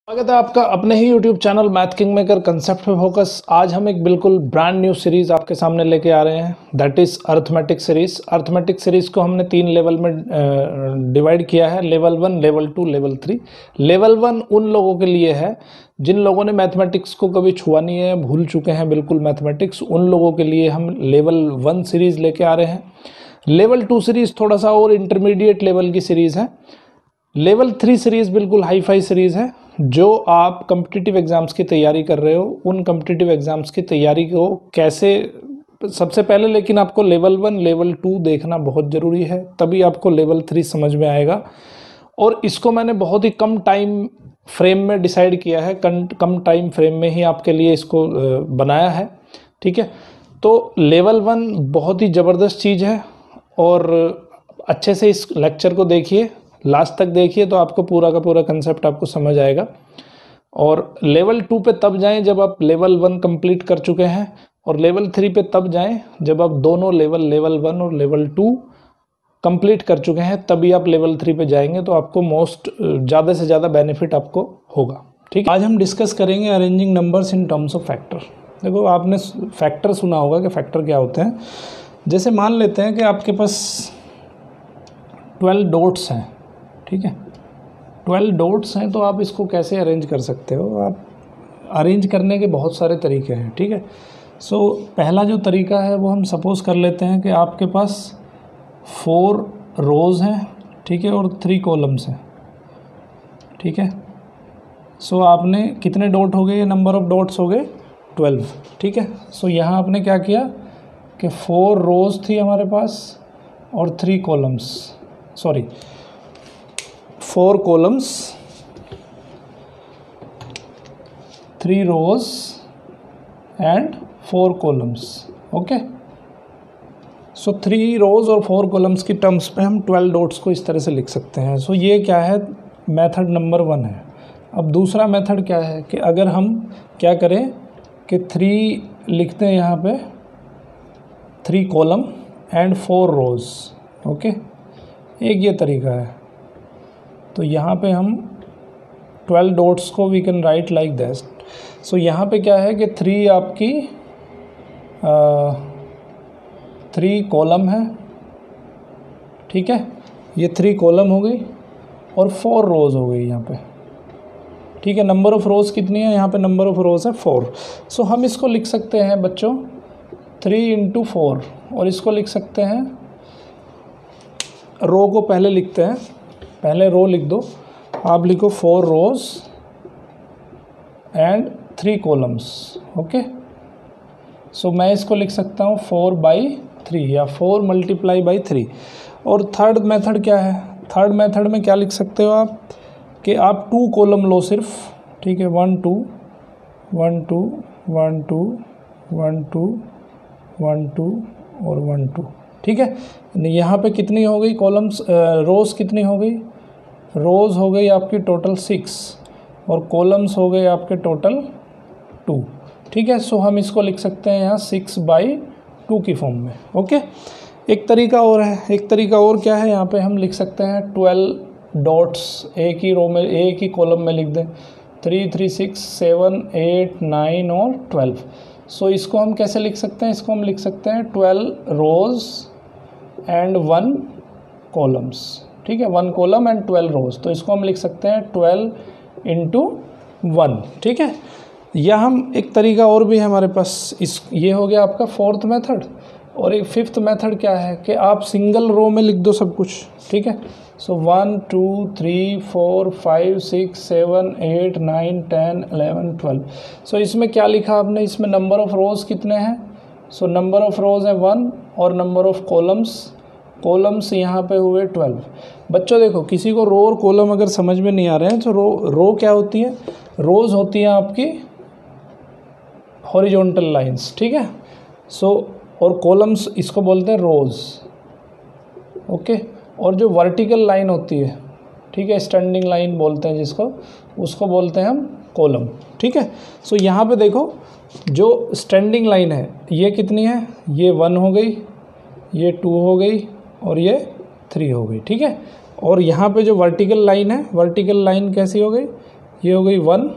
स्वागत है आपका अपने ही YouTube channel math king maker concept पे फोकस। आज हम एक बिल्कुल ब्रांड न्यू सीरीज़ आपके सामने लेके आ रहे हैं, that is arithmetic series. Arithmetic series को हमने 3 लेवल में डिवाइड किया है, लेवल 1, लेवल 2, लेवल 3। लेवल 1 उन लोगों के लिए है जिन लोगों ने मैथमेटिक्स को कभी छुआ नहीं है, भूल चुके हैं बिल्कुल मैथमेटिक्स। उन लोगों के लिए हम लेवल 1 सीरीज़ लेके आ रहे हैं। लेवल 2 सीरीज़ थोड़ा सा और इंटरमीडिएट लेवल की सीरीज़ है। लेवल 3 सीरीज़ बिल्कुल हाई फाई सीरीज़ है। जो आप कम्पिटिटिव एग्ज़ाम्स की तैयारी कर रहे हो, उन कम्पिटिटिव एग्ज़ाम्स की तैयारी को कैसे, सबसे पहले लेकिन आपको लेवल 1, लेवल 2 देखना बहुत ज़रूरी है, तभी आपको लेवल 3 समझ में आएगा। और इसको मैंने बहुत ही कम टाइम फ्रेम में डिसाइड किया है, कम टाइम फ्रेम में ही आपके लिए इसको बनाया है, ठीक है। तो लेवल 1 बहुत ही ज़बरदस्त चीज़ है और अच्छे से इस लेक्चर को देखिए, लास्ट तक देखिए तो आपको पूरा का पूरा कंसेप्ट आपको समझ आएगा। और लेवल 2 पे तब जाएं जब आप लेवल 1 कंप्लीट कर चुके हैं, और लेवल 3 पे तब जाएं जब आप दोनों लेवल 1 और लेवल 2 कंप्लीट कर चुके हैं, तभी आप लेवल 3 पे जाएंगे तो आपको ज़्यादा से ज़्यादा बेनिफिट आपको होगा, ठीक है। आज हम डिस्कस करेंगे arranging numbers in terms of factor. देखो, आपने फैक्टर सुना होगा कि फैक्टर क्या होते हैं। जैसे मान लेते हैं कि आपके पास 12 डॉट्स हैं, ठीक है। 12 डॉट्स हैं तो आप इसको कैसे अरेंज कर सकते हो? आप अरेंज करने के बहुत सारे तरीके हैं, ठीक है। सो पहला जो तरीका है वो हम सपोज़ कर लेते हैं कि आपके पास 4 रोज़ हैं, ठीक है, और 3 कॉलम्स हैं, ठीक है। सो आपने कितने डॉट हो गए? ये नंबर ऑफ़ डॉट्स हो गए 12, ठीक है। सो यहाँ आपने क्या किया कि 4 रोज़ थी हमारे पास और 3 columns, 4 columns, 3 rows and 4 columns, okay. So 3 rows और 4 columns की टर्म्स पे हम 12 डॉट्स को इस तरह से लिख सकते हैं। सो ये क्या है? मेथड नंबर 1 है। अब दूसरा मेथड क्या है कि अगर हम क्या करें कि 3 लिखते हैं यहाँ पे, 3 कॉलम एंड 4 रोज़, ओके। एक ये तरीका है। तो यहाँ पे हम 12 डॉट्स को we can write like this. So यहाँ पे क्या है कि 3 आपकी 3 कॉलम है, ठीक है। ये 3 कॉलम हो गई और 4 रोज़ हो गई यहाँ पे, ठीक है। नंबर ऑफ़ रोज़ कितनी है? यहाँ पे नंबर ऑफ़ रोज़ है 4। सो हम इसको लिख सकते हैं बच्चों 3 × 4, और इसको लिख सकते हैं, रो को पहले लिखते हैं, पहले रो लिख दो। आप लिखो 4 रोज़ एंड 3 कॉलम्स, ओके। सो मैं इसको लिख सकता हूँ 4/3 या 4 × 3। और थर्ड मेथड क्या है? थर्ड मेथड में क्या लिख सकते हो आप कि आप 2 कॉलम लो सिर्फ, ठीक है। 1 2 1 2 1 2 1 2 1 2 और 1 2, ठीक है। यहाँ पे कितनी हो गई कॉलम्स? रोज़ कितनी हो गई? रोज़ हो गई आपकी टोटल 6 और कॉलम्स हो गए आपके टोटल 2, ठीक है। सो हम इसको लिख सकते हैं यहाँ 6/2 की फॉर्म में, ओके। एक तरीका और है, एक तरीका और क्या है? यहाँ पे हम लिख सकते हैं 12 डॉट्स एक ही रो में, एक ही कॉलम में लिख दें, 3 3 6 7 8 9 और 12। सो इसको हम कैसे लिख सकते हैं? इसको हम लिख सकते हैं 12 रोज़ एंड 1 कॉलम्स, ठीक है। 1 कॉलम एंड 12 रोज़, तो इसको हम लिख सकते हैं 12 × 1, ठीक है। या हम एक तरीका और भी है हमारे पास, ये हो गया आपका 4th मेथड। और एक 5th मेथड क्या है कि आप सिंगल रो में लिख दो सब कुछ, ठीक है। सो 1 2 3 4 5 6 7 8 9 10 11 12। सो इसमें क्या लिखा आपने? इसमें नंबर ऑफ़ रोज़ कितने हैं? सो नंबर ऑफ़ रोज़ है 1 और नंबर ऑफ़ कॉलम्स यहाँ पे हुए 12। बच्चों देखो, किसी को रो और कॉलम अगर समझ में नहीं आ रहे हैं तो रो क्या होती है? रोज़ होती हैं आपकी हॉरिजॉन्टल लाइंस, ठीक है। सो और कॉलम्स इसको बोलते हैं रोज़, ओके। और जो वर्टिकल लाइन होती है, ठीक है, स्टैंडिंग लाइन बोलते हैं जिसको, उसको बोलते हैं हम कॉलम, ठीक है। सो यहाँ पे देखो, जो स्टैंडिंग लाइन है ये कितनी है? ये 1 हो गई, ये 2 हो गई और ये 3 हो गई, ठीक है। और यहाँ पे जो वर्टिकल लाइन है, वर्टिकल लाइन कैसी हो गई? ये हो गई 1,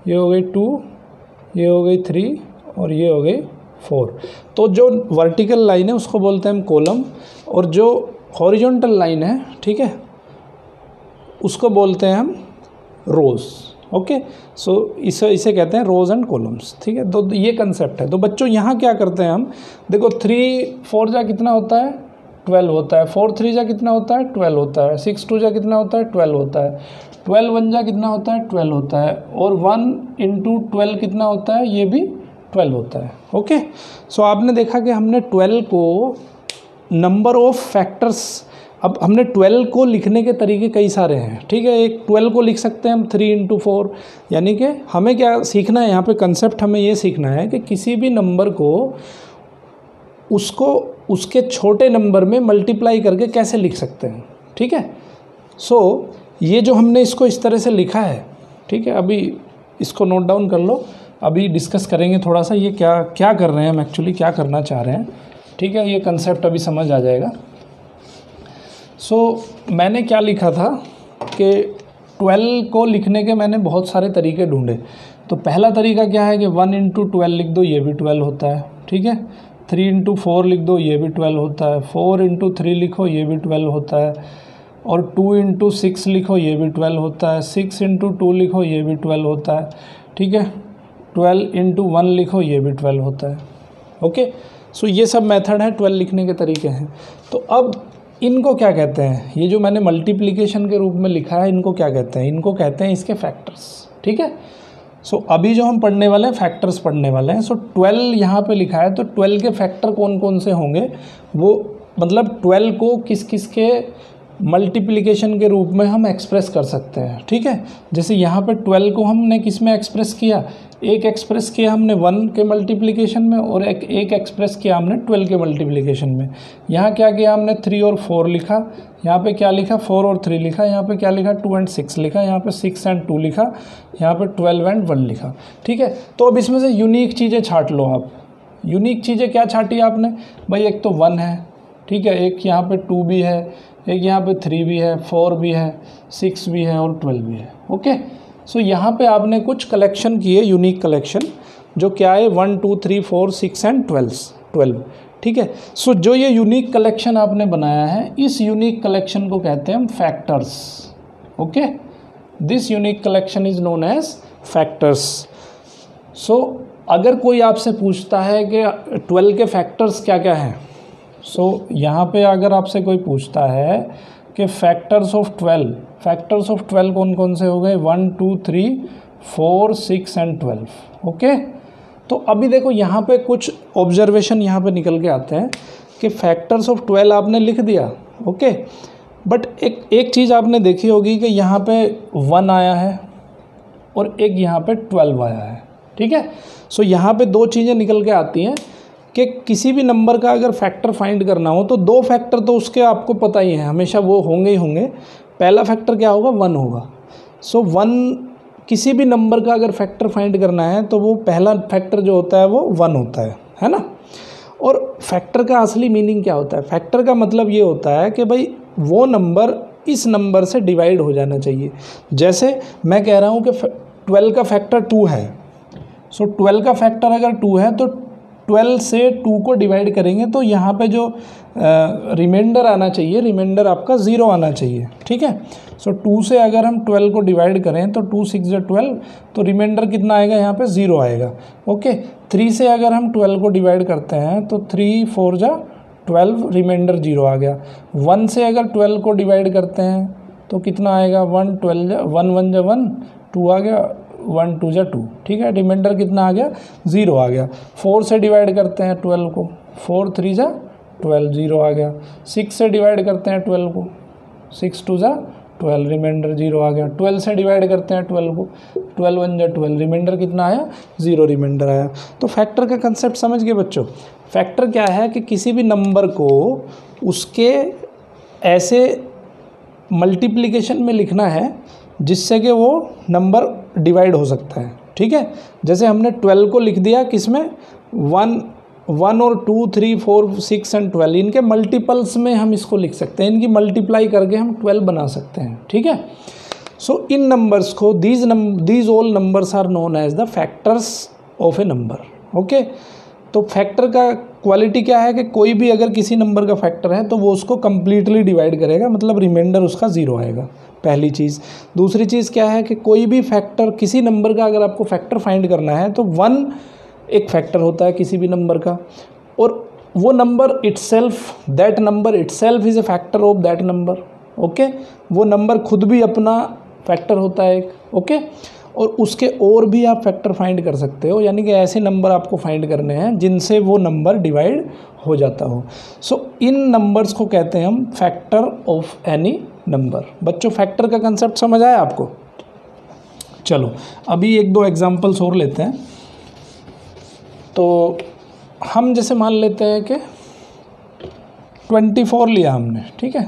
ये हो गई 2, ये हो गई 3 और ये हो गई 4। तो जो वर्टिकल लाइन है उसको बोलते हैं हम कॉलम, और जो हॉरिजॉन्टल लाइन है, ठीक है, उसको बोलते हैं हम रोज़। ओके, सो इसे कहते हैं रोज़ एंड कॉलम्स। ठीक है, तो ये कंसेप्ट है। तो बच्चों यहाँ क्या करते हैं हम, देखो 3 4 जा कितना होता है 12 होता है, 4 3 जा कितना होता है 12 होता है, 6 2 जा कितना होता है 12 होता है, 12 1 जा कितना होता है 12 होता है, और 1 इंटू 12 कितना होता है, ये भी 12 होता है। ओके, सो आपने देखा कि हमने 12 को नंबर ऑफ फैक्टर्स, अब हमने 12 को लिखने के तरीके कई सारे हैं। ठीक है, एक 12 को लिख सकते हैं हम 3 इंटू 4, यानी कि हमें क्या सीखना है यहाँ पे, कंसेप्ट हमें ये सीखना है कि किसी भी नंबर को उसको उसके छोटे नंबर में मल्टीप्लाई करके कैसे लिख सकते हैं। ठीक है, सो ये जो हमने इसको इस तरह से लिखा है, ठीक है, अभी इसको नोट डाउन कर लो, अभी डिस्कस करेंगे थोड़ा सा ये क्या क्या कर रहे हैं हम, एक्चुअली क्या करना चाह रहे हैं। ठीक है, ये कंसेप्ट अभी समझ आ जाएगा। सो मैंने क्या लिखा था कि 12 को लिखने के मैंने बहुत सारे तरीके ढूंढे। तो पहला तरीका क्या है कि 1 इंटू 12 लिख दो, ये भी 12 होता है। ठीक है, 3 इंटू 4 लिख दो, ये भी 12 होता है, 4 इंटू 3 लिखो, ये भी 12 होता है, और 2 इंटू 6 लिखो, ये भी 12 होता है, 6 इंटू 2 लिखो, ये भी 12 होता है। ठीक है, 12 इंटू 1 लिखो, ये भी 12 होता है। ओके, सो ये सब मेथड है, 12 लिखने के तरीके हैं। तो अब इनको क्या कहते हैं, ये जो मैंने मल्टीप्लिकेशन के रूप में लिखा है, इनको क्या कहते हैं, इनको कहते हैं इसके फैक्टर्स। ठीक है, सो अभी जो हम पढ़ने वाले हैं फैक्टर्स पढ़ने वाले हैं। सो 12 यहाँ पे लिखा है, तो 12 के फैक्टर कौन कौन से होंगे, वो मतलब 12 को किस किस के मल्टीप्लिकेशन के रूप में हम एक्सप्रेस कर सकते हैं। ठीक है, जैसे यहाँ पे 12 को हमने किस में एक्सप्रेस किया, एक एक्सप्रेस किया हमने 1 के मल्टीप्लिकेशन में, और एक एक्सप्रेस किया हमने 12 के मल्टीप्लिकेशन में। यहाँ क्या किया हमने 3 और 4 लिखा, यहाँ पे क्या लिखा 4 और 3 लिखा, यहाँ पे क्या लिखा 2 एंड 6 लिखा, यहाँ पे 6 एंड 2 लिखा, यहाँ पे 12 एंड 1 लिखा। ठीक है, तो अब इसमें से यूनिक चीज़ें छांट लो आप। यूनिक चीज़ें क्या छांटी आपने भाई, एक तो 1 है, ठीक है, एक यहाँ पे 2 भी है, एक यहाँ पे 3 भी है, 4 भी है, 6 भी है और 12 भी है। ओके, सो यहाँ पे आपने कुछ कलेक्शन किए, यूनिक कलेक्शन, जो क्या है 1 2 3 4 6 एंड 12। ठीक है, सो जो ये यूनिक कलेक्शन आपने बनाया है, इस यूनिक कलेक्शन को कहते हैं हम factors. Okay, this unique collection is known as factors. So अगर कोई आपसे पूछता है कि 12 के फैक्टर्स क्या क्या हैं, सो यहाँ पे अगर आपसे कोई पूछता है कि फैक्टर्स ऑफ 12 कौन कौन से हो गए, 1 2 3 4 6 एंड 12। ओके, तो अभी देखो यहाँ पे कुछ ऑब्जर्वेशन यहाँ पे निकल के आते हैं कि फैक्टर्स ऑफ 12 आपने लिख दिया। ओके, बट एक चीज़ आपने देखी होगी कि यहाँ पे 1 आया है और एक यहाँ पे 12 आया है। ठीक है, सो यहाँ पे दो चीज़ें निकल के आती हैं कि किसी भी नंबर का अगर फैक्टर फाइंड करना हो तो दो फैक्टर तो उसके आपको पता ही है, हमेशा वो होंगे ही होंगे। पहला फैक्टर क्या होगा, 1 होगा। सो 1 किसी भी नंबर का अगर फैक्टर फाइंड करना है तो वो पहला फैक्टर जो होता है वो 1 होता है ना। और फैक्टर का असली मीनिंग क्या होता है, फैक्टर का मतलब ये होता है कि भाई वो नंबर इस नंबर से डिवाइड हो जाना चाहिए। जैसे मैं कह रहा हूँ कि 12 का फैक्टर 2 है, सो 12 का फैक्टर अगर 2 है तो 12 से 2 को डिवाइड करेंगे तो यहाँ पे जो रिमाइंडर आना चाहिए, रिमाइंडर आपका 0 आना चाहिए। ठीक है, सो 2 से अगर हम 12 को डिवाइड करें तो 2 6 या 12, तो रिमाइंडर कितना आएगा, यहाँ पे 0 आएगा। ओके, 3 से अगर हम 12 को डिवाइड करते हैं तो 3 4 जा 12, रिमाइंडर 0 आ गया। 1 से अगर 12 को डिवाइड करते हैं तो कितना आएगा, 1 12 जा 1 1 जा 1, 2 आ गया, 1 2 जा 2। ठीक है, रिमाइंडर कितना आ गया, 0 आ गया। 4 से डिवाइड करते हैं 12 को, 4 3 जा 12, 0 आ गया। 6 से डिवाइड करते हैं 12 को, 6 2 जा 12, रिमाइंडर 0 आ गया। 12 से डिवाइड करते हैं 12 को, 12 1 जा 12, रिमाइंडर कितना आया, 0 रिमाइंडर आया। तो फैक्टर का कंसेप्ट समझ गए बच्चों। फैक्टर क्या है कि किसी भी नंबर को उसके ऐसे मल्टीप्लिकेशन में लिखना है जिससे कि वो नंबर डिवाइड हो सकता है। ठीक है, जैसे हमने 12 को लिख दिया किस में, 1 और 2 3 4 6 एंड 12, इनके मल्टीपल्स में हम इसको लिख सकते हैं, इनकी मल्टीप्लाई करके हम 12 बना सकते हैं। ठीक है, सो इन नंबर्स को these all numbers are known as the factors of a number. Okay, तो फैक्टर का क्वालिटी क्या है कि कोई भी अगर किसी नंबर का फैक्टर है तो वो उसको कंप्लीटली डिवाइड करेगा, मतलब रिमाइंडर उसका ज़ीरो आएगा, पहली चीज़। दूसरी चीज़ क्या है कि कोई भी फैक्टर किसी नंबर का अगर आपको फैक्टर फाइंड करना है तो 1 एक फैक्टर होता है किसी भी नंबर का, और वो number itself, that number itself is a factor of that number. Okay, वो नंबर खुद भी अपना फैक्टर होता है एक। ओके, और उसके और भी आप फैक्टर फाइंड कर सकते हो, यानी कि ऐसे नंबर आपको फाइंड करने हैं जिनसे वो नंबर डिवाइड हो जाता हो। सो इन नंबर्स को कहते हैं हम फैक्टर ऑफ एनी नंबर। बच्चों, फैक्टर का कंसेप्ट समझ आया आपको? चलो अभी 1-2 एग्जांपल्स और लेते हैं। तो हम जैसे मान लेते हैं कि 24 लिया हमने, ठीक है,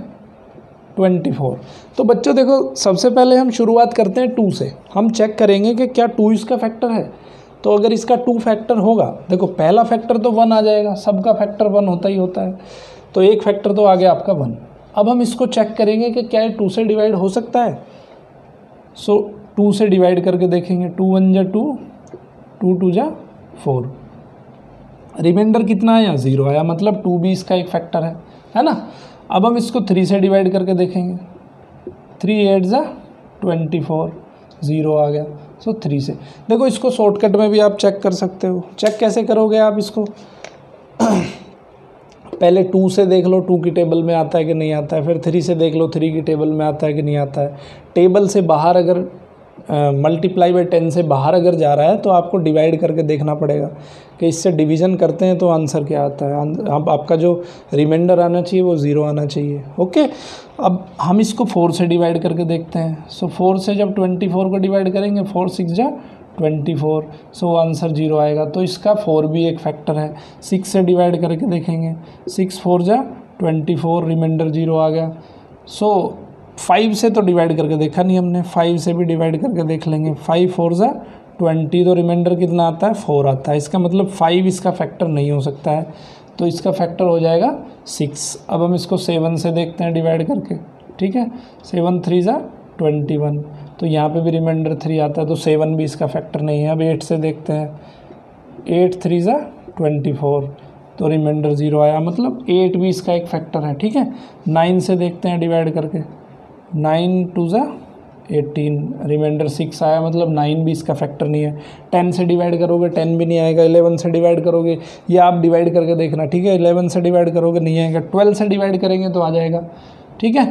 24। तो बच्चों देखो, सबसे पहले हम शुरुआत करते हैं 2 से। हम चेक करेंगे कि क्या 2 इसका फैक्टर है। तो अगर इसका 2 फैक्टर होगा, देखो पहला फैक्टर तो 1 आ जाएगा, सबका फैक्टर 1 होता ही होता है, तो एक फैक्टर तो आ गया आपका 1। अब हम इसको चेक करेंगे कि क्या ये 2 से डिवाइड हो सकता है। सो 2 से डिवाइड करके देखेंगे, 2 1 जा 2, 2 2 जा 4, रिमाइंडर कितना आया? 0 आया, मतलब 2 भी इसका एक फैक्टर है ना। अब हम इसको 3 से डिवाइड करके देखेंगे, 3 8 जा 24, 0 आ गया। सो 3 से देखो, इसको शॉर्टकट में भी आप चेक कर सकते हो। चेक कैसे करोगे आप इसको? पहले 2 से देख लो 2 की टेबल में आता है कि नहीं आता है, फिर 3 से देख लो 3 की टेबल में आता है कि नहीं आता है। टेबल से बाहर अगर मल्टीप्लाई बाई 10 से बाहर अगर जा रहा है तो आपको डिवाइड करके देखना पड़ेगा कि इससे डिवीज़न करते हैं तो आंसर क्या आता है। अब आपका जो रिमाइंडर आना चाहिए वो 0 आना चाहिए। ओके, अब हम इसको 4 से डिवाइड करके देखते हैं। सो 4 से जब 24 को डिवाइड करेंगे, 4 6 जा 24, सो आंसर 0 आएगा। तो इसका 4 भी एक फैक्टर है। 6 से डिवाइड करके देखेंगे, 6 4 जा 24, रिमाइंडर 0 आ गया। सो 5 से तो डिवाइड करके देखा नहीं हमने, 5 से भी डिवाइड करके देख लेंगे, 5 4 जा 20, तो रिमाइंडर कितना आता है? 4 आता है। इसका मतलब 5 इसका फैक्टर नहीं हो सकता है, तो इसका फैक्टर हो जाएगा 6। अब हम इसको 7 से देखते हैं डिवाइड करके, ठीक है, 7 3 जा 21, तो यहाँ पे भी रिमाइंडर 3 आता है, तो 7 भी इसका फैक्टर नहीं है। अब 8 से देखते हैं, 8 3 जा 24, तो रिमाइंडर 0 आया, मतलब 8 भी इसका एक फैक्टर है, ठीक है। 9 से देखते हैं डिवाइड करके, 9 2 जा 18, रिमाइंडर 6 आया, मतलब 9 भी इसका फैक्टर नहीं है। 10 से डिवाइड करोगे 10 भी नहीं आएगा, 11 से डिवाइड करोगे, या आप डिवाइड करके देखना, ठीक है, 11 से डिवाइड करोगे नहीं आएगा, 12 से डिवाइड करेंगे तो आ जाएगा, ठीक है।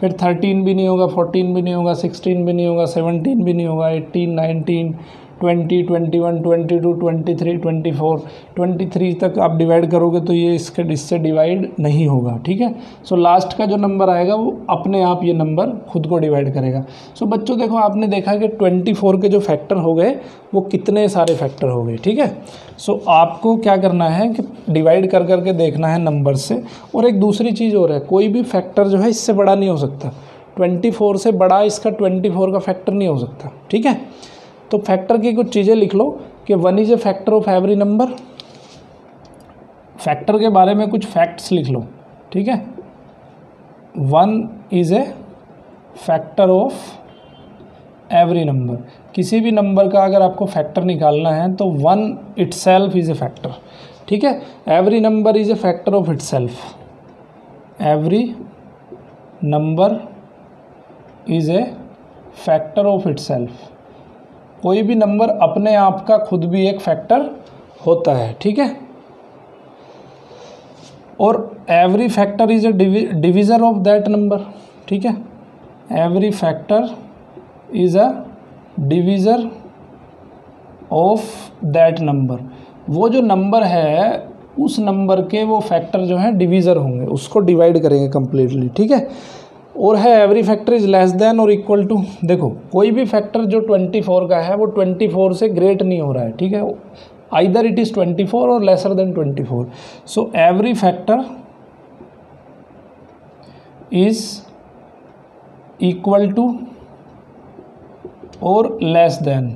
फिर 13 भी नहीं होगा, 14 भी नहीं होगा, 16 भी नहीं होगा, 17 भी नहीं होगा, 18 19 20 21 22 23 24 23 तक आप डिवाइड करोगे तो ये इससे डिवाइड नहीं होगा, ठीक है। सो लास्ट का जो नंबर आएगा वो अपने आप ये नंबर खुद को डिवाइड करेगा। सो बच्चों देखो, आपने देखा कि 24 के जो फैक्टर हो गए वो कितने सारे फैक्टर हो गए, ठीक है। सो आपको क्या करना है कि डिवाइड कर करके देखना है नंबर से। और एक दूसरी चीज़ और है, कोई भी फैक्टर जो है इससे बड़ा नहीं हो सकता, 24 से बड़ा इसका 24 का फैक्टर नहीं हो सकता, ठीक है। तो फैक्टर की कुछ चीज़ें लिख लो कि 1 is a factor of every number. Factor के बारे में कुछ फैक्ट्स लिख लो, ठीक है। 1 is a factor of every number. किसी भी नंबर का अगर आपको फैक्टर निकालना है तो 1 इटसेल्फ इज़ ए फैक्टर, ठीक है। Every number is a factor of itself. Every number is a factor of itself. कोई भी नंबर अपने आप का खुद भी एक फैक्टर होता है, ठीक है। और every factor is a divisor of that number, ठीक है। Every factor is a divisor of that number. वो जो नंबर है उस नंबर के वो फैक्टर जो है डिविज़र होंगे, उसको डिवाइड करेंगे कंप्लीटली, ठीक है। और है every factor is less than और इक्वल टू। देखो कोई भी फैक्टर जो 24 का है वो 24 से ग्रेट नहीं हो रहा है, ठीक है। आइदर इट इज़ 24 और lesser than 24। So every factor is equal to और लेस देन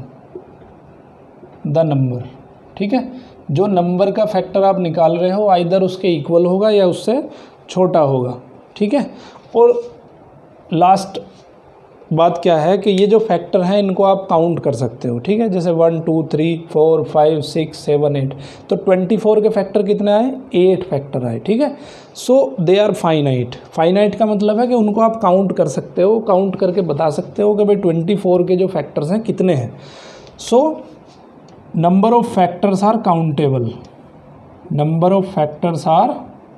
द नंबर, ठीक है। जो नंबर का फैक्टर आप निकाल रहे हो आइदर उसके इक्वल होगा या उससे छोटा होगा, ठीक है। और लास्ट बात क्या है कि ये जो फैक्टर हैं इनको आप काउंट कर सकते हो, ठीक है। जैसे 1 2 3 4 5 6 7 8, तो 24 के फैक्टर कितने आए, 8 फैक्टर आए, ठीक है। सो दे आर फाइनाइट। फाइनाइट का मतलब है कि उनको आप काउंट कर सकते हो, काउंट करके बता सकते हो कि भाई 24 के जो फैक्टर्स हैं कितने हैं। So number of factors are countable, number of factors are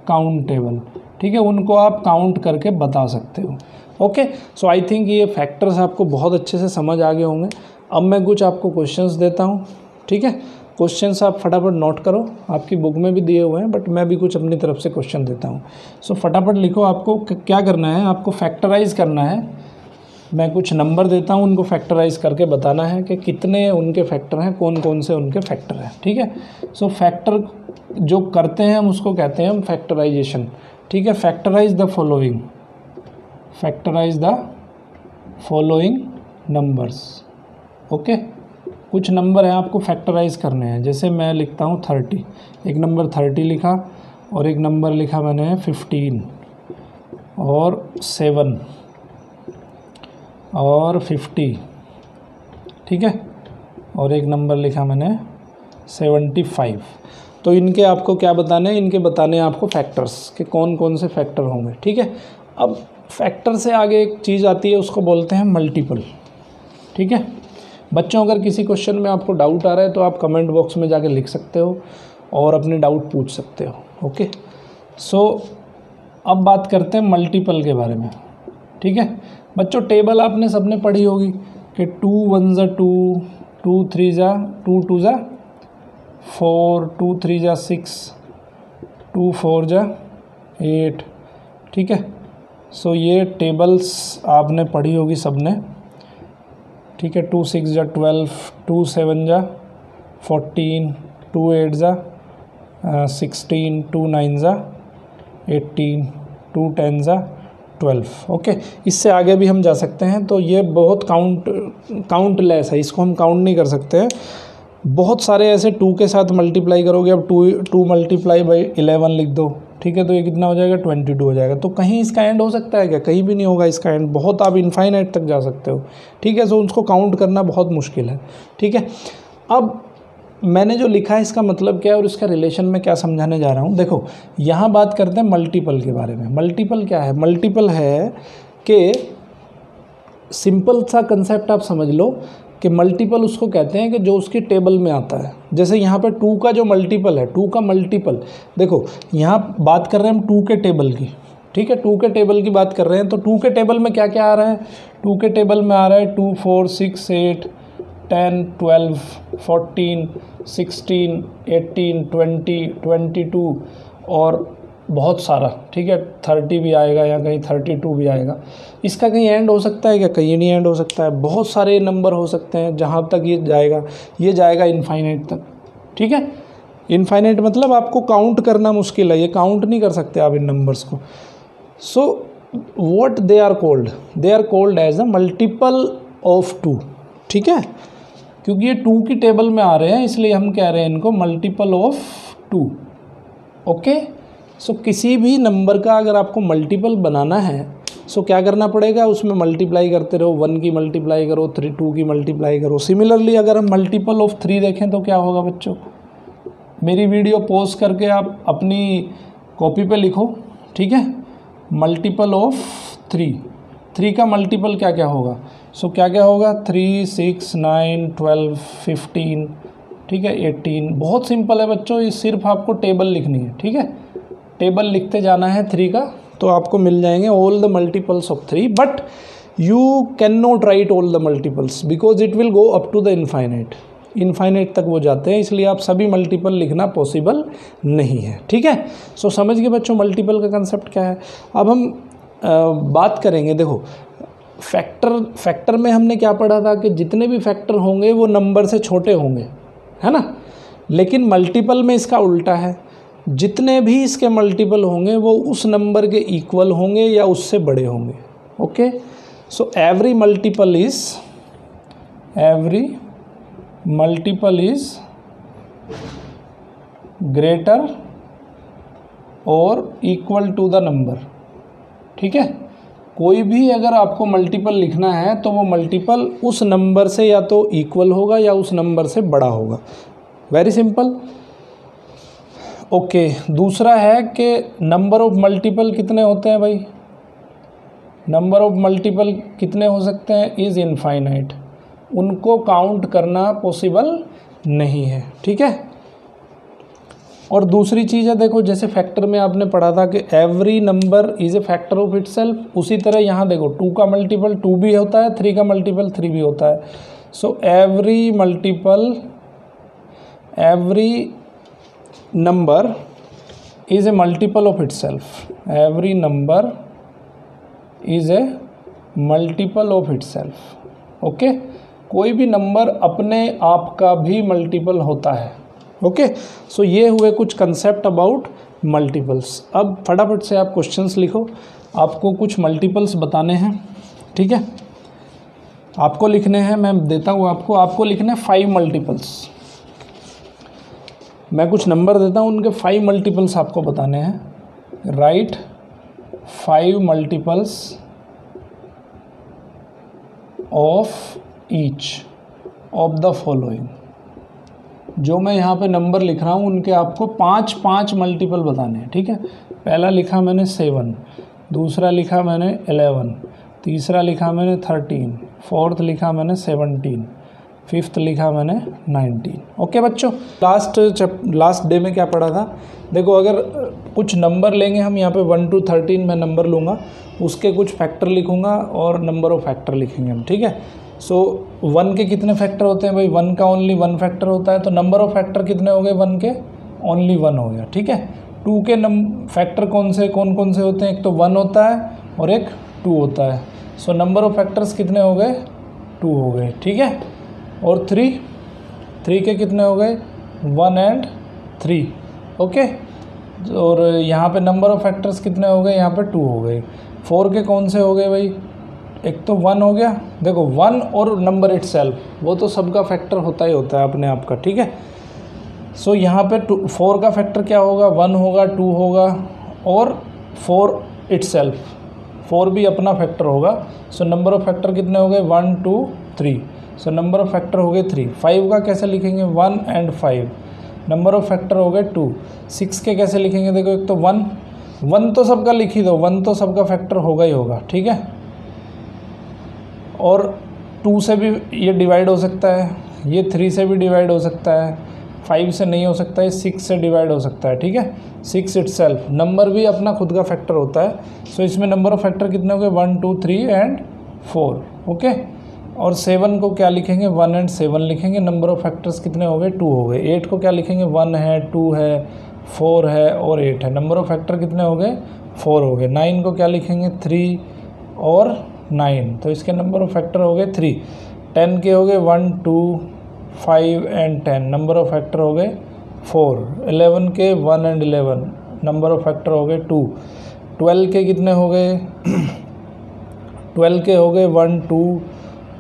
countable, ठीक है, उनको आप काउंट करके बता सकते हो। ओके, सो आई थिंक ये फैक्टर्स आपको बहुत अच्छे से समझ आ गए होंगे। अब मैं कुछ आपको क्वेश्चंस देता हूँ, ठीक है। क्वेश्चंस आप फटाफट नोट करो, आपकी बुक में भी दिए हुए हैं, बट मैं भी कुछ अपनी तरफ से क्वेश्चन देता हूँ। सो फटाफट लिखो, आपको क्या करना है, आपको फैक्टराइज करना है। मैं कुछ नंबर देता हूँ, उनको फैक्टराइज करके बताना है कि कितने उनके फैक्टर हैं, कौन कौन से उनके फैक्टर हैं, ठीक है। सो फैक्टर जो करते हैं हम उसको कहते हैं हम फैक्टराइजेशन, ठीक है। Factorize the following, factorize the following numbers. Okay, कुछ नंबर हैं आपको फैक्टराइज करने हैं। जैसे मैं लिखता हूँ 30, एक नंबर 30 लिखा और एक नंबर लिखा मैंने 15 और 7 और 50, ठीक है, और एक नंबर लिखा मैंने 75। तो इनके आपको क्या बताने हैं, इनके बताने हैं आपको फैक्टर्स कि कौन कौन से फैक्टर होंगे, ठीक है। अब फैक्टर से आगे एक चीज़ आती है, उसको बोलते हैं मल्टीपल, ठीक है। बच्चों, अगर किसी क्वेश्चन में आपको डाउट आ रहा है तो आप कमेंट बॉक्स में जाके लिख सकते हो और अपने डाउट पूछ सकते हो। ओके, सो अब बात करते हैं मल्टीपल के बारे में, ठीक है। बच्चों, टेबल आपने सबने पढ़ी होगी कि 2 1 ज़ा 2, 2 3 ज़ा 2 2 ज़ा 4, 2 3 ज़ा 6, 2 4 ज़ा 8, ठीक है। सो ये टेबल्स आपने पढ़ी होगी सबने, ठीक है। 2 6 ज़ा 12, 2 7 ज़ा 14, 2 8 ज़ा 16, 2 9 ज़ा 18, 2 10 ज़ा 12। ओके, इससे आगे भी हम जा सकते हैं। तो ये बहुत काउंटलेस है, इसको हम काउंट नहीं कर सकते हैं। बहुत सारे ऐसे 2 के साथ मल्टीप्लाई करोगे, अब 2 मल्टीप्लाई बाई 11 लिख दो, ठीक है, तो ये कितना हो जाएगा, 22 हो जाएगा। तो कहीं इसका एंड हो सकता है क्या, कहीं भी नहीं होगा इसका एंड, बहुत आप इनफाइनाइट तक जा सकते हो, ठीक है। सो उसको काउंट करना बहुत मुश्किल है, ठीक है। अब मैंने जो लिखा है इसका मतलब क्या है और इसका रिलेशन में क्या समझाने जा रहा हूँ। देखो, यहाँ बात करते हैं मल्टीपल के बारे में। मल्टीपल क्या है, मल्टीपल है कि सिंपल सा कंसेप्ट आप समझ लो कि मल्टीपल उसको कहते हैं कि जो उसकी टेबल में आता है। जैसे यहाँ पे 2 का जो मल्टीपल है, 2 का मल्टीपल, देखो यहाँ बात कर रहे हैं हम 2 के टेबल की, ठीक है, 2 के टेबल की बात कर रहे हैं। तो 2 के टेबल में क्या क्या आ रहा है, 2 के टेबल में आ रहा है 2 4 6 8 10 12 14 16 18 20 22 और बहुत सारा, ठीक है, 30 भी आएगा या कहीं 32 भी आएगा। इसका कहीं एंड हो सकता है क्या, कहीं नहीं एंड हो सकता है। बहुत सारे नंबर हो सकते हैं, जहाँ तक ये जाएगा इनफाइनाइट तक, ठीक है। इनफाइनाइट मतलब आपको काउंट करना मुश्किल है, ये काउंट नहीं कर सकते आप इन नंबर्स को। So what they are called as a multiple of 2, ठीक है, क्योंकि ये 2 की टेबल में आ रहे हैं इसलिए हम कह रहे हैं इनको मल्टीपल ऑफ 2। ओके, सो किसी भी नंबर का अगर आपको मल्टीपल बनाना है सो क्या करना पड़ेगा, उसमें मल्टीप्लाई करते रहो, 1 की मल्टीप्लाई करो, 2 की मल्टीप्लाई करो। सिमिलरली अगर हम मल्टीपल ऑफ 3 देखें तो क्या होगा बच्चों, मेरी वीडियो पॉज करके आप अपनी कॉपी पे लिखो, ठीक है। मल्टीपल ऑफ 3 का मल्टीपल क्या क्या होगा, सो क्या क्या होगा, 3 6 9 12 15, ठीक है, 18। बहुत सिंपल है बच्चों, ये सिर्फ आपको टेबल लिखनी है, ठीक है। टेबल लिखते जाना है 3 का, तो आपको मिल जाएंगे all the multiples of 3, but you can not write all the multiples because it will go up to the infinite तक वो जाते हैं, इसलिए आप सभी मल्टीपल लिखना पॉसिबल नहीं है, ठीक है। सो समझ गए बच्चों मल्टीपल का कंसेप्ट क्या है। अब हम बात करेंगे, देखो फैक्टर में हमने क्या पढ़ा था कि जितने भी फैक्टर होंगे वो नंबर से छोटे होंगे, है ना। लेकिन मल्टीपल में इसका उल्टा है, जितने भी इसके मल्टीपल होंगे वो उस नंबर के इक्वल होंगे या उससे बड़े होंगे। Okay, so every multiple is greater और इक्वल टू द नंबर, ठीक है। कोई भी अगर आपको मल्टीपल लिखना है तो वो मल्टीपल उस नंबर से या तो इक्वल होगा या उस नंबर से बड़ा होगा। Very simple. ओके, दूसरा है कि नंबर ऑफ मल्टीपल कितने होते हैं भाई? नंबर ऑफ मल्टीपल कितने हो सकते हैं? Is infinite. उनको काउंट करना पॉसिबल नहीं है, ठीक है। और दूसरी चीज़ है, देखो जैसे फैक्टर में आपने पढ़ा था कि every number is a factor of itself, उसी तरह यहाँ देखो 2 का मल्टीपल 2 भी होता है, 3 का मल्टीपल 3 भी होता है। So every number is a multiple of itself. Every number is a multiple of itself. Okay, कोई भी नंबर अपने आप का भी मल्टीपल होता है। ओके, सो ये हुए कुछ कंसेप्ट अबाउट मल्टीपल्स। अब फटाफट से आप क्वेश्चंस लिखो, आपको कुछ मल्टीपल्स बताने हैं, ठीक है। आपको लिखने हैं, मैं देता हूँ आपको लिखने हैं 5 मल्टीपल्स। मैं कुछ नंबर देता हूँ, उनके 5 मल्टीपल्स आपको बताने हैं। Right 5 multiples of each of the following. जो मैं यहाँ पे नंबर लिख रहा हूँ उनके आपको 5 मल्टीपल बताने हैं, ठीक है। पहला लिखा मैंने 7, दूसरा लिखा मैंने 11, तीसरा लिखा मैंने 13, फोर्थ लिखा मैंने 17, फिफ्थ लिखा मैंने 19। ओके बच्चों, लास्ट डे में क्या पढ़ा था? देखो अगर कुछ नंबर लेंगे हम, यहाँ पे 1 to 13 मैं नंबर लूँगा, उसके कुछ फैक्टर लिखूँगा और नंबर ऑफ फैक्टर लिखेंगे हम, ठीक है। सो 1 के कितने फैक्टर होते हैं भाई? 1 का ओनली 1 फैक्टर होता है, तो नंबर ऑफ फैक्टर कितने हो गए? 1 के ओनली 1 हो गया, ठीक है। 2 के फैक्टर कौन कौन से होते हैं? एक तो 1 होता है और एक 2 होता है। सो नंबर ऑफ फैक्टर्स कितने हो गए? 2 हो गए, ठीक है। और 3 के कितने हो गए? 1 and 3। ओके, और यहाँ पे नंबर ऑफ फैक्टर्स कितने हो गए? यहाँ पे 2 हो गए। 4 के कौन से हो गए भाई? एक तो 1 हो गया, देखो 1 और नंबर इटसेल्फ, वो तो सबका फैक्टर होता ही होता है अपने आप का, ठीक है। सो यहाँ पे 4 का फैक्टर क्या होगा? 1 होगा, 2 होगा और 4 इटसेल्फ, 4 भी अपना फैक्टर होगा। सो नंबर ऑफ फैक्टर कितने हो गए? 1 2 3। सो नंबर ऑफ फैक्टर हो गए 3। 5 का कैसे लिखेंगे? 1 and 5। नंबर ऑफ फैक्टर हो गए 2। 6 के कैसे लिखेंगे? देखो एक तो 1 तो सबका लिख ही दो, 1 तो सबका फैक्टर होगा ही होगा, ठीक है। और 2 से भी ये डिवाइड हो सकता है, ये 3 से भी डिवाइड हो सकता है, 5 से नहीं हो सकता है, 6 से डिवाइड हो सकता है, ठीक है। 6 इटसेल्फ, नंबर भी अपना खुद का फैक्टर होता है। सो इसमें नंबर ऑफ फैक्टर कितने हो गए? 1 2 3 and 4। ओके, और 7 को क्या लिखेंगे? 1 and 7 लिखेंगे। नंबर ऑफ फैक्टर्स कितने हो गए? 2 हो गए। 8 को क्या लिखेंगे? 1 है, 2 है, 4 है और 8 है। नंबर ऑफ फैक्टर कितने हो गए? 4 हो गए। 9 को क्या लिखेंगे? 3 और 9, तो इसके नंबर ऑफ फैक्टर हो गए 3। 10 के हो गए 1 2 5 and 10, नंबर ऑफ फैक्टर हो गए 4। 11 के 1 and 11, नंबर ऑफ फैक्टर हो गए 2। 12 के कितने हो गए? 12 के हो गए 1 2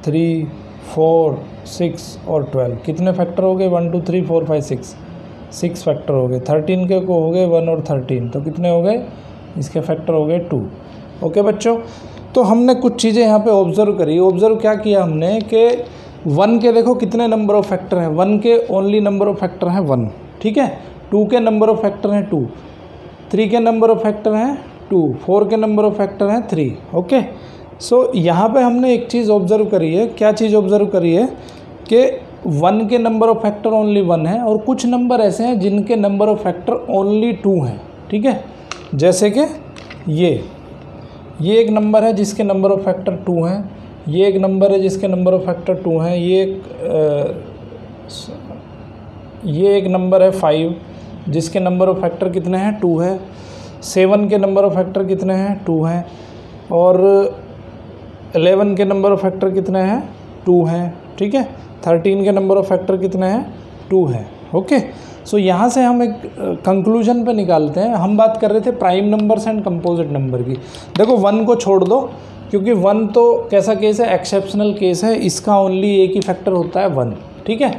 3 4 6 और 12, कितने फैक्टर हो गए? 1 2 3 4 5 6 फैक्टर हो गए। 13 के को हो गए 1 और 13, तो कितने हो गए? इसके फैक्टर हो गए 2। ओके बच्चों, तो हमने कुछ चीज़ें यहाँ पे ऑब्जर्व करी। ऑब्जर्व क्या किया हमने कि 1 के देखो कितने नंबर ऑफ फैक्टर हैं? 1 के ओनली नंबर ऑफ फैक्टर हैं 1, ठीक है। 2 के नंबर ऑफ फैक्टर हैं 2, 3 के नंबर ऑफ फैक्टर हैं 2, 4 के नंबर ऑफ फैक्टर हैं 3। ओके, सो यहाँ पे हमने एक चीज़ ऑब्जर्व करी है। क्या चीज़ ऑब्जर्व करी है? कि 1 के नंबर ऑफ फैक्टर ओनली 1 है और कुछ नंबर ऐसे हैं जिनके नंबर ऑफ फैक्टर ओनली 2 हैं, ठीक है। जैसे कि ये एक नंबर है जिसके नंबर ऑफ फैक्टर 2 हैं, ये एक नंबर है जिसके नंबर ऑफ फैक्टर 2 हैं, ये एक नंबर है 5 जिसके नंबर ऑफ फैक्टर कितने हैं? 2 है। 7 के नंबर ऑफ फैक्टर कितने हैं? 2 हैं। और 11 के नंबर ऑफ फैक्टर कितने हैं? 2 हैं, ठीक है। 13 के नंबर ऑफ फैक्टर कितने हैं? 2 हैं। ओके, सो यहाँ से हम एक कंक्लूजन पे निकालते हैं। हम बात कर रहे थे prime numbers and composite number की। देखो 1 को छोड़ दो, क्योंकि 1 तो कैसा केस है? एक्सेप्शनल केस है, इसका ओनली एक ही फैक्टर होता है 1, ठीक है।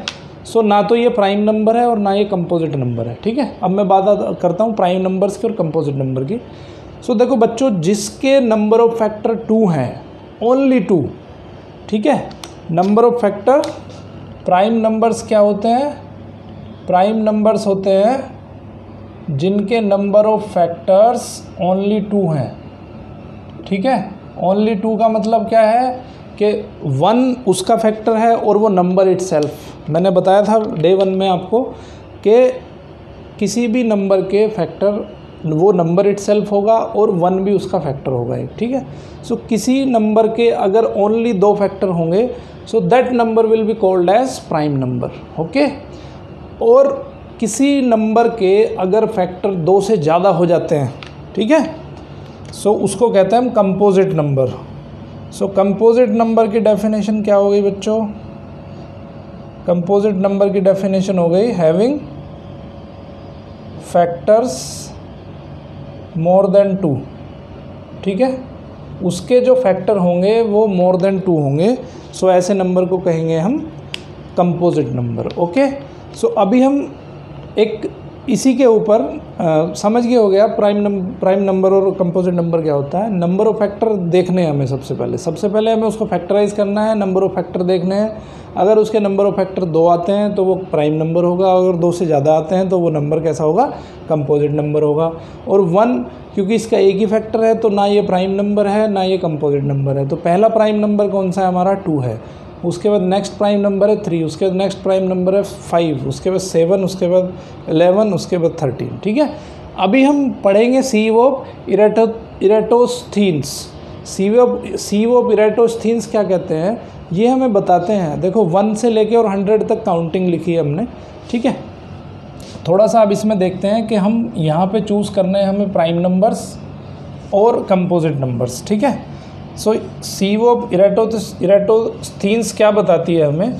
सो ना तो ये प्राइम नंबर है और ना ये कंपोजिट नंबर है, ठीक है। अब मैं बात करता हूँ प्राइम नंबर्स की और कंपोजिट नंबर की। सो देखो बच्चों, जिसके नंबर ऑफ फैक्टर 2 हैं, ओनली 2, ठीक है, number of factor, prime numbers क्या होते हैं, प्राइम नंबर्स होते हैं जिनके नंबर ऑफ फैक्टर्स ओनली 2 हैं, ठीक है। ओनली 2 का मतलब क्या है कि 1 उसका फैक्टर है और वो नंबर इटसेल्फ। मैंने बताया था डे 1 में आपको कि किसी भी नंबर के फैक्टर वो नंबर इटसेल्फ होगा और 1 भी उसका फैक्टर होगा एक, ठीक है। सो किसी नंबर के अगर ओनली 2 फैक्टर होंगे, so that number will be called as prime number, okay. और किसी नंबर के अगर फैक्टर 2 से ज़्यादा हो जाते हैं, ठीक है, सो उसको कहते हैं हम कंपोजिट नंबर। सो कंपोजिट नंबर की डेफिनेशन क्या हो गई बच्चों, कंपोजिट नंबर की डेफिनेशन हो गई हैविंग फैक्टर्स मोर देन 2, ठीक है, उसके जो फैक्टर होंगे वो मोर देन 2 होंगे। सो ऐसे नंबर को कहेंगे हम कंपोजिट नंबर, ओके। सो अभी हम एक इसी के ऊपर समझ गए हो गया प्राइम नंबर और कंपोजिट नंबर क्या होता है। नंबर ऑफ फैक्टर देखने हैं हमें सबसे पहले हमें उसको फैक्टराइज करना है, नंबर ऑफ फैक्टर देखने हैं। अगर उसके नंबर ऑफ फैक्टर 2 आते हैं तो वो प्राइम नंबर होगा, अगर 2 से ज़्यादा आते हैं तो वो नंबर कैसा होगा, कंपोजिट नंबर होगा। और 1 क्योंकि इसका एक ही फैक्टर है तो ना ये प्राइम नंबर है ना ये कंपोजिट नंबर है। तो पहला प्राइम नंबर कौन सा है हमारा, 2 है। उसके बाद नेक्स्ट प्राइम नंबर है 3, उसके बाद नेक्स्ट प्राइम नंबर है 5, उसके बाद 7, उसके बाद 11, उसके बाद 13, ठीक है। अभी हम पढ़ेंगे सीव ऑफ इरेटोस्थीन्स। सीव ऑफ इरेटोस्थीन्स क्या कहते हैं ये हमें बताते हैं। देखो 1 से लेके और 100 तक काउंटिंग लिखी है हमने, ठीक है। थोड़ा सा अब इसमें देखते हैं कि हम यहाँ पे चूज़ करने हैं हमें प्राइम नंबर्स और कंपोजिट नंबर्स, ठीक है। सो सीव ऑफ इरेटोस्थीन्स क्या बताती है हमें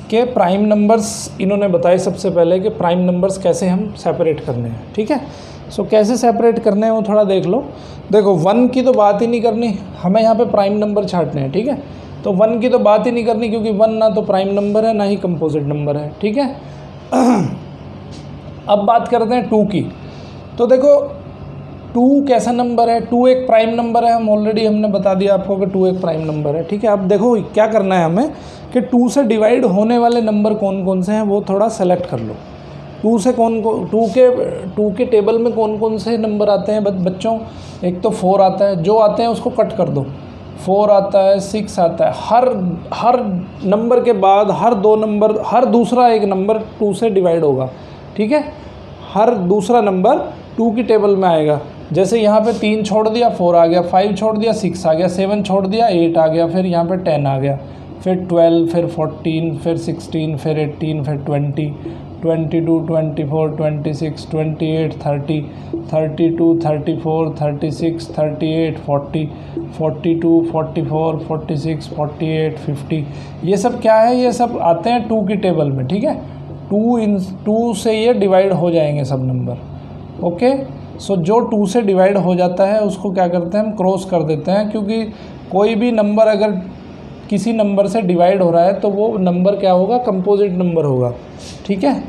कि प्राइम नंबर्स इन्होंने बताए सबसे पहले कि प्राइम नंबर्स कैसे हम सेपरेट करने हैं, ठीक है। सो कैसे सेपरेट करने हैं वो थोड़ा देख लो। देखो 1 की तो बात ही नहीं करनी, हमें यहाँ पे प्राइम नंबर छांटने हैं, ठीक है। तो 1 की तो बात ही नहीं करनी क्योंकि 1 ना तो प्राइम नंबर है ना ही कंपोजिट नंबर है, ठीक है। अब बात करते हैं 2 की। तो देखो 2 कैसा नंबर है, 2 एक प्राइम नंबर है, हम ऑलरेडी हमने बता दिया आपको कि 2 एक प्राइम नंबर है, ठीक है। अब देखो क्या करना है हमें कि 2 से डिवाइड होने वाले नंबर कौन कौन से हैं वो थोड़ा सेलेक्ट कर लो। 2 के टेबल में कौन कौन से नंबर आते हैं बच्चों, एक तो 4 आता है, जो आते हैं उसको कट कर दो। 4 आता है, 6 आता है, हर नंबर के बाद हर दूसरा एक नंबर 2 से डिवाइड होगा, ठीक है। हर दूसरा नंबर 2 की टेबल में आएगा। जैसे यहाँ पे 3 छोड़ दिया 4 आ गया, 5 छोड़ दिया 6 आ गया, 7 छोड़ दिया 8 आ गया, फिर यहाँ पे 10 आ गया, फिर 12, फिर 14, फिर 16, फिर 18, फिर 20, 22, 24, 26, 28, 30, 32, 34, 36, 38, 40, 42, 44, 46, 48, 50। ये सब क्या है, ये सब आते हैं 2 की टेबल में, ठीक है। 2 से ये डिवाइड हो जाएंगे सब नंबर, ओके। सो जो 2 से डिवाइड हो जाता है उसको क्या करते हैं हम क्रॉस कर देते हैं, क्योंकि कोई भी नंबर अगर किसी नंबर से डिवाइड हो रहा है तो वो नंबर क्या होगा, कंपोजिट नंबर होगा, ठीक है।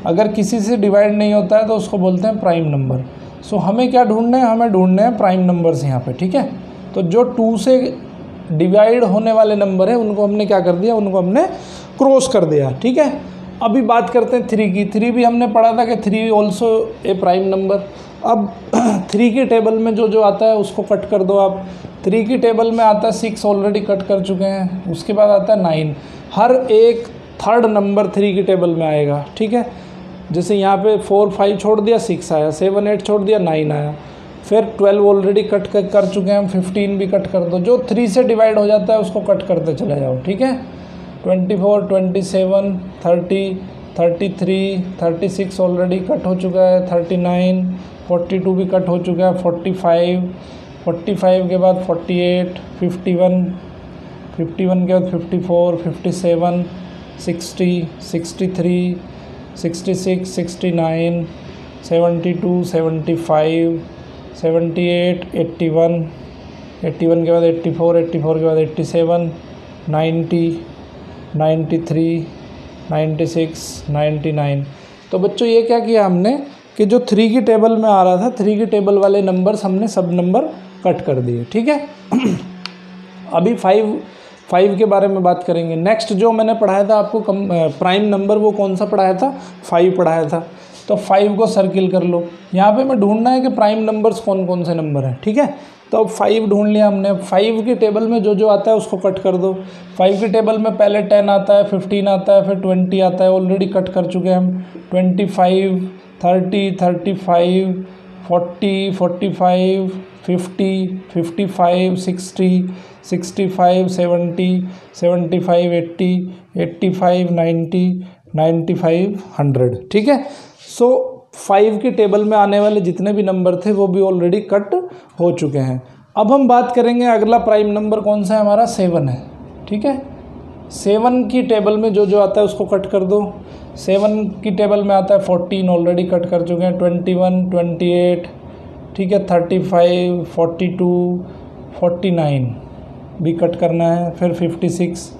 अगर किसी से डिवाइड नहीं होता है तो उसको बोलते हैं प्राइम नंबर। सो हमें क्या ढूंढने हैं, हमें ढूंढने हैं प्राइम नंबर्स यहाँ पे, ठीक है। तो जो 2 से डिवाइड होने वाले नंबर है उनको हमने क्या कर दिया, उनको हमने क्रॉस कर दिया, ठीक है। अभी बात करते हैं 3 की। 3 भी हमने पढ़ा था कि 3 ऑल्सो ए प्राइम नंबर। अब 3 की टेबल में जो आता है उसको कट कर दो आप। 3 की टेबल में आता है 6, ऑलरेडी कट कर चुके हैं। उसके बाद आता है 9। हर एक थर्ड नंबर 3 की टेबल में आएगा, ठीक है। जैसे यहाँ पे 4, 5 छोड़ दिया 6 आया, 7, 8 छोड़ दिया 9 आया, फिर 12 ऑलरेडी कट कर चुके हैं हम, 15 भी कट कर दो। जो 3 से डिवाइड हो जाता है उसको कट करते चले जाओ, ठीक है। 24, 27, 30, 33, 36 ऑलरेडी कट हो चुका है, 39, 42 भी कट हो चुका है, 45 के बाद 48, 51 के बाद 54, 57, 60, 63, 66, 69, 72, 75, 78, 81 के बाद 84 के बाद 87, 90, 93, 96, 99। तो बच्चों ये क्या किया हमने कि जो 3 की टेबल में आ रहा था, 3 की टेबल वाले नंबर्स हमने सब नंबर कट कर दिए, ठीक है। अभी 5 के बारे में बात करेंगे। नेक्स्ट जो मैंने पढ़ाया था आपको प्राइम नंबर, वो कौन सा पढ़ाया था? 5 पढ़ाया था। तो 5 को सर्किल कर लो। यहाँ पे मैं ढूंढना है कि प्राइम नंबर्स कौन कौन से नंबर हैं, ठीक है। तो अब 5 ढूंढ लिया हमने। 5 की टेबल में जो जो आता है उसको कट कर दो। 5 की टेबल में पहले 10 आता है, 15 आता है, फिर 20 आता है, ऑलरेडी कट कर चुके हैं हम। 25, 30, 35, 40, 45, 50, 55, 60, 65, 70, 75, 80, 85, 90, 95, 100, ठीक है। सो 5 की टेबल में आने वाले जितने भी नंबर थे वो भी ऑलरेडी कट हो चुके हैं। अब हम बात करेंगे अगला प्राइम नंबर कौन सा है हमारा? 7 है, ठीक है। 7 की टेबल में जो जो आता है उसको कट कर दो। 7 की टेबल में आता है 14, ऑलरेडी कट कर चुके हैं। 21, 28, ठीक है। 35, 42, 49 भी कट करना है। फिर 56,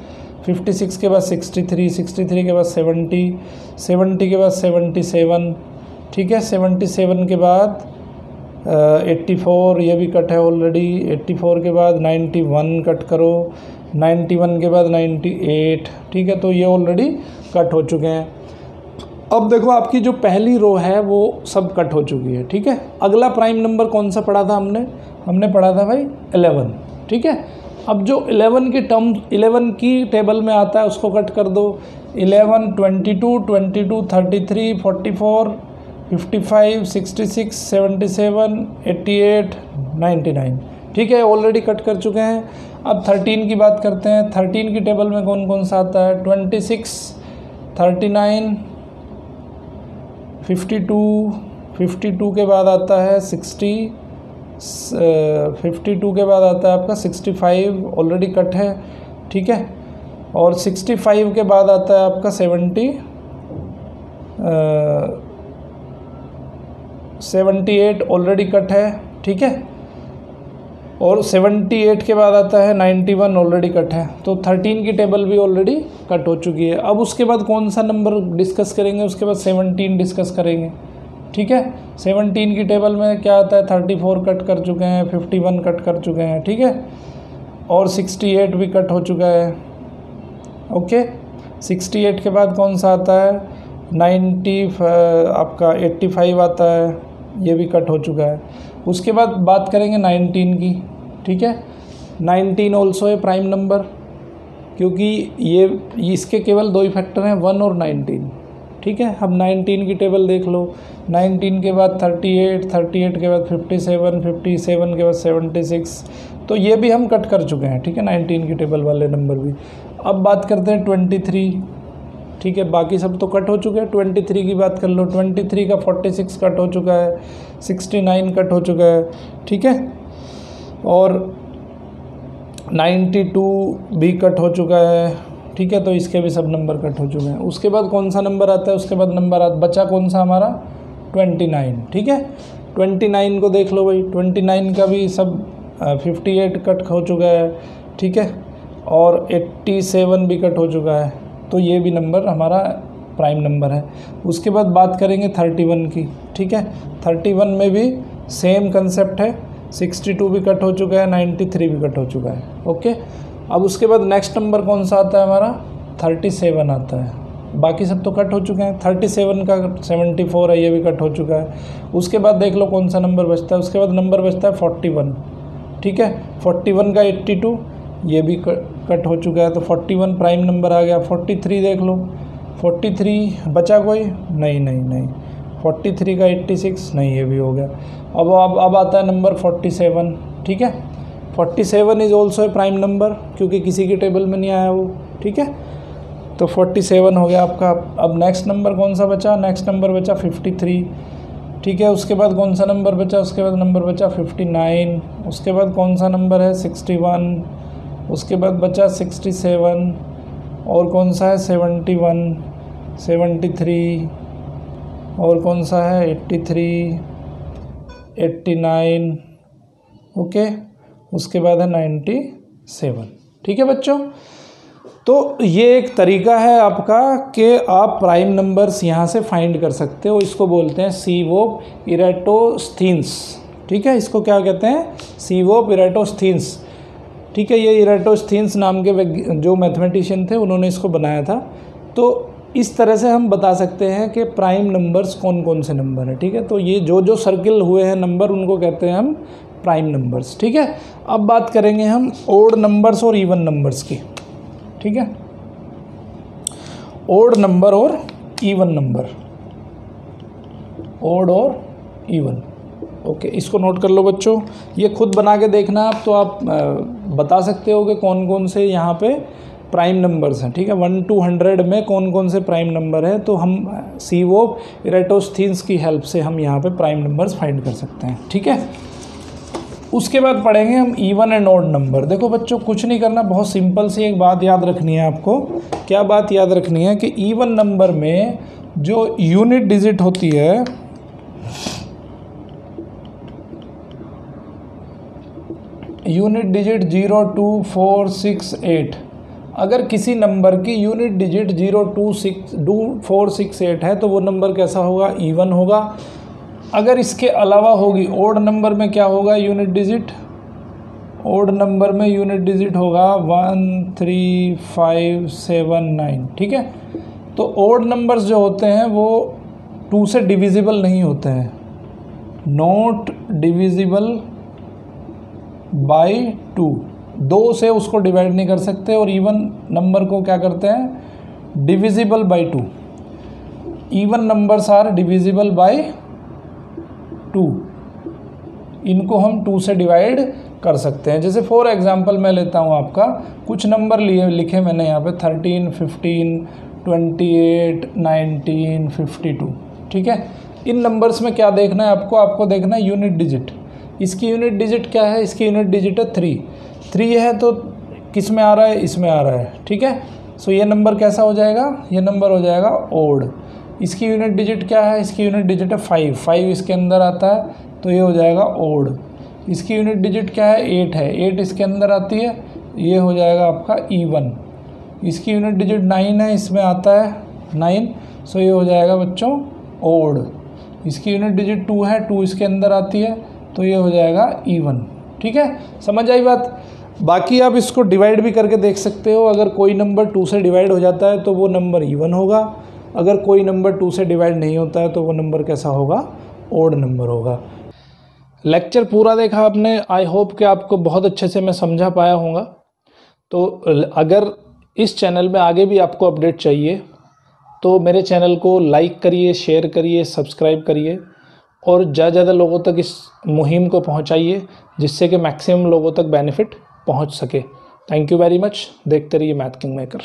56 के बाद 63, 63 के बाद 70, 70 के बाद 77, ठीक है। 77 के बाद 84, ये भी कट है ऑलरेडी। 84 के बाद 91 कट करो। 91 के बाद 98, ठीक है। तो ये ऑलरेडी कट हो चुके हैं। अब देखो आपकी जो पहली रो है वो सब कट हो चुकी है, ठीक है। अगला प्राइम नंबर कौन सा पढ़ा था हमने पढ़ा था भाई 11, ठीक है। अब जो 11 की टेबल में आता है उसको कट कर दो। 11, 22, 22, 33, 44, 55, 66, 77, 88, 99, ठीक है। ऑलरेडी कट कर चुके हैं। अब 13 की बात करते हैं। 13 की टेबल में कौन कौन सा आता है? 26, 39, 52, 52 के बाद आता है 60, 52 के बाद आता है आपका 65, ऑलरेडी कट है, ठीक है। और 65 के बाद आता है आपका 78, ऑलरेडी कट है, ठीक है। और 78 के बाद आता है 91, ऑलरेडी कट है। तो 13 की टेबल भी ऑलरेडी कट हो चुकी है। अब उसके बाद कौन सा नंबर डिस्कस करेंगे? उसके बाद 17 डिस्कस करेंगे, ठीक है। 17 की टेबल में क्या आता है? 34 कट कर चुके हैं, 51 कट कर चुके हैं, ठीक है। और 68 भी कट हो चुका है, ओके। 68 के बाद कौन सा आता है? 85 आता है, ये भी कट हो चुका है। उसके बाद बात करेंगे 19 की, ठीक है। 19 ऑल्सो है प्राइम नंबर, क्योंकि ये इसके केवल 2 ही फैक्टर हैं, 1 और 19, ठीक है। अब 19 की टेबल देख लो। 19 के बाद 38, 38 के बाद 57, 57 के बाद 76, तो ये भी हम कट कर चुके हैं, ठीक है। 19 की टेबल वाले नंबर भी। अब बात करते हैं 23, ठीक है। बाकी सब तो कट हो चुके हैं। 23 की बात कर लो। 23 का 46 कट हो चुका है, 69 कट हो चुका है, ठीक है। और 92 भी कट हो चुका है, ठीक है। तो इसके भी सब नंबर कट हो चुके हैं। उसके बाद कौन सा नंबर आता है? उसके बाद नंबर बचा कौन सा हमारा? 29, ठीक है। 29 को देख लो भाई। 29 का भी सब 58 कट हो चुका है, ठीक है। और 87 भी कट हो चुका है। तो ये भी नंबर हमारा प्राइम नंबर है। उसके बाद बात करेंगे 31 की, ठीक है। 31 में भी सेम कंसेप्ट है। 62 भी कट हो चुका है, 93 भी कट हो चुका है, ओके। अब उसके बाद नेक्स्ट नंबर कौन सा आता है हमारा? 37 आता है। बाकी सब तो कट हो चुके हैं। 37 का 74 है, ये भी कट हो चुका है। उसके बाद देख लो कौन सा नंबर बचता है। उसके बाद नंबर बचता है 41, ठीक है। 41 का 82, ये भी कट हो चुका है। तो 41 प्राइम नंबर आ गया। 43 देख लो। 43 बचा कोई? नहीं। 43 का 86, नहीं, ये भी हो गया। अब आता है नंबर 47, ठीक है। 47 is also a prime number, क्योंकि किसी की टेबल में नहीं आया वो, ठीक है। तो 47 हो गया आपका। अब नेक्स्ट नंबर कौन सा बचा? नेक्स्ट नंबर बचा 53, ठीक है। उसके बाद कौन सा नंबर बचा? उसके बाद नंबर बचा 59। उसके बाद कौन सा नंबर है? 61। उसके बाद बचा 67। और कौन सा है? 71, 73। और कौन सा है? 83, 89, ओके। उसके बाद है 97, ठीक है बच्चों। तो ये एक तरीका है आपका कि आप प्राइम नंबर्स यहाँ से फाइंड कर सकते हो। इसको बोलते हैं सीवोप इरेटोस्थीनिस। ठीक है, इसको क्या कहते हैं? सीवोप इरेटोस्थीनिस। ठीक है, ये इरेटोस्थीनिस नाम के जो मैथमेटिशियन थे उन्होंने इसको बनाया था। तो इस तरह से हम बता सकते हैं कि प्राइम नंबर्स कौन कौन से नंबर हैं। ठीक है, तो ये जो जो सर्किल हुए हैं नंबर उनको कहते हैं हम प्राइम नंबर्स। ठीक है, अब बात करेंगे हम ओड नंबर्स और इवन नंबर्स की। ठीक है, ओड नंबर और इवन नंबर, ओड और इवन। ओके, इसको नोट कर लो बच्चों, ये खुद बना के देखना आप, तो आप बता सकते हो कि कौन कौन से यहाँ पे प्राइम नंबर्स हैं। ठीक है, 1 to 100 में कौन कौन से प्राइम नंबर है, तो हम सीवोप इरेटोस्थीनिस की हेल्प से हम यहाँ पे प्राइम नंबर्स फाइंड कर सकते हैं। ठीक है, उसके बाद पढ़ेंगे हम इवन एंड ऑड नंबर। देखो बच्चों, कुछ नहीं करना, बहुत सिंपल सी एक बात याद रखनी है आपको। क्या बात याद रखनी है कि इवन नंबर में जो यूनिट डिजिट होती है, यूनिट डिजिट 0 2 4 6 8, अगर किसी नंबर की यूनिट डिजिट 0 2 4 6 8 है तो वो नंबर कैसा होगा? इवन होगा। अगर इसके अलावा होगी ओड नंबर में, क्या होगा? यूनिट डिजिट, ओड नंबर में यूनिट डिजिट होगा 1 3 5 7 9। ठीक है, तो ओड नंबर्स जो होते हैं वो 2 से डिविजिबल नहीं होते हैं, नॉट डिविजिबल बाय 2, 2 से उसको डिवाइड नहीं कर सकते। और इवन नंबर को क्या करते हैं? Divisible by 2। Even numbers are divisible by 2, इनको हम 2 से डिवाइड कर सकते हैं। जैसे फॉर एग्जांपल मैं लेता हूँ आपका कुछ नंबर लिखे मैंने यहाँ पे 13 15 28 19 52। ठीक है, इन नंबर्स में क्या देखना है आपको? आपको देखना है यूनिट डिजिट। इसकी यूनिट डिजिट क्या है? इसकी यूनिट डिजिट है 3 है, तो किस में आ रहा है? इसमें आ रहा है। ठीक है, सो ये नंबर कैसा हो जाएगा? ये नंबर हो जाएगा ओड। इसकी यूनिट डिजिट क्या है? इसकी यूनिट डिजिट है 5 इसके अंदर आता है, तो ये हो जाएगा ओड। इसकी यूनिट डिजिट क्या है? 8 है, 8 इसके अंदर आती है, ये हो जाएगा आपका इवन। इसकी यूनिट डिजिट 9 है, इसमें आता है 9, सो ये हो जाएगा बच्चों ओड। इसकी यूनिट डिजिट 2 है, 2 इसके अंदर आती है, तो ये हो जाएगा इवन। ठीक है, समझ आई बात? बाकी आप इसको डिवाइड भी करके देख सकते हो। अगर कोई नंबर 2 से डिवाइड हो जाता है तो वो नंबर इवन होगा। अगर कोई नंबर 2 से डिवाइड नहीं होता है तो वो नंबर कैसा होगा? ओड नंबर होगा। लेक्चर पूरा देखा आपने, आई होप कि आपको बहुत अच्छे से मैं समझा पाया होगा। तो अगर इस चैनल में आगे भी आपको अपडेट चाहिए तो मेरे चैनल को लाइक करिए, शेयर करिए, सब्सक्राइब करिए और ज़्यादा लोगों तक इस मुहिम को पहुंचाइए, जिससे कि मैक्सिमम लोगों तक बेनिफिट पहुंच सके। Thank you very much. देखते रहिए मैथ किंग मेकर।